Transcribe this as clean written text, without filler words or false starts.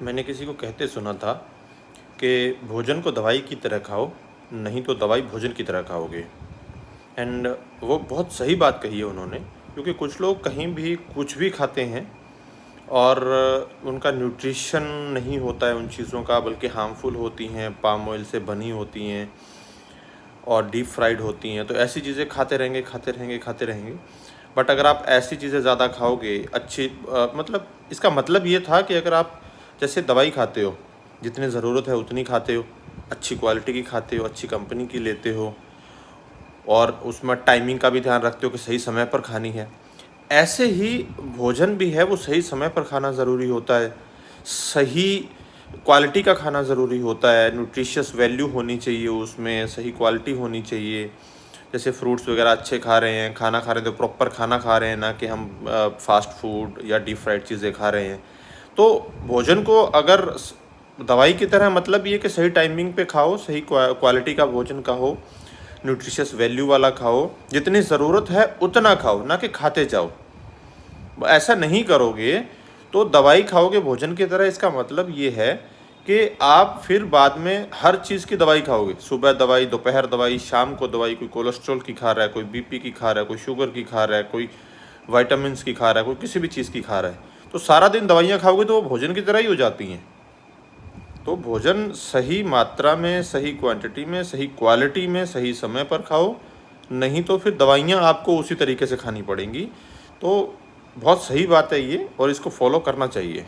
मैंने किसी को कहते सुना था कि भोजन को दवाई की तरह खाओ, नहीं तो दवाई भोजन की तरह खाओगे। एंड वो बहुत सही बात कही है उन्होंने, क्योंकि कुछ लोग कहीं भी कुछ भी खाते हैं और उनका न्यूट्रिशन नहीं होता है उन चीज़ों का, बल्कि हार्मफुल होती हैं, पाम ऑयल से बनी होती हैं और डीप फ्राइड होती हैं। तो ऐसी चीज़ें खाते रहेंगे खाते रहेंगे खाते रहेंगे। बट अगर आप ऐसी चीज़ें ज़्यादा खाओगे, अच्छी मतलब इसका मतलब ये था कि अगर आप जैसे दवाई खाते हो, जितनी ज़रूरत है उतनी खाते हो, अच्छी क्वालिटी की खाते हो, अच्छी कंपनी की लेते हो और उसमें टाइमिंग का भी ध्यान रखते हो कि सही समय पर खानी है, ऐसे ही भोजन भी है वो सही समय पर खाना ज़रूरी होता है। सही क्वालिटी का खाना ज़रूरी होता है, न्यूट्रिशियस वैल्यू होनी चाहिए उसमें, सही क्वालिटी होनी चाहिए। जैसे फ्रूट्स वगैरह अच्छे खा रहे हैं, खाना खा रहे हैं तो प्रॉपर खाना खा रहे हैं, ना कि हम फास्ट फूड या डीप फ्राइड चीज़ें खा रहे हैं। तो भोजन को अगर दवाई की तरह मतलब ये कि सही टाइमिंग पे खाओ, सही क्वालिटी का भोजन खाओ, न्यूट्रिशियस वैल्यू वाला खाओ, जितनी ज़रूरत है उतना खाओ, ना कि खाते जाओ। ऐसा नहीं करोगे तो दवाई खाओगे भोजन की तरह, इसका मतलब ये है कि आप फिर बाद में हर चीज़ की दवाई खाओगे। सुबह दवाई, दोपहर दवाई, शाम को दवाई। कोई कोलेस्ट्रॉल की खा रहा है, कोई बीपी की खा रहा है, कोई शुगर की खा रहा है, कोई विटामिन्स की खा रहा है, कोई किसी भी चीज़ की खा रहा है। तो सारा दिन दवाइयाँ खाओगे तो वो भोजन की तरह ही हो जाती हैं। तो भोजन सही मात्रा में, सही क्वांटिटी में, सही क्वालिटी में, सही समय पर खाओ, नहीं तो फिर दवाइयाँ आपको उसी तरीके से खानी पड़ेंगी। तो बहुत सही बात है ये, और इसको फॉलो करना चाहिए।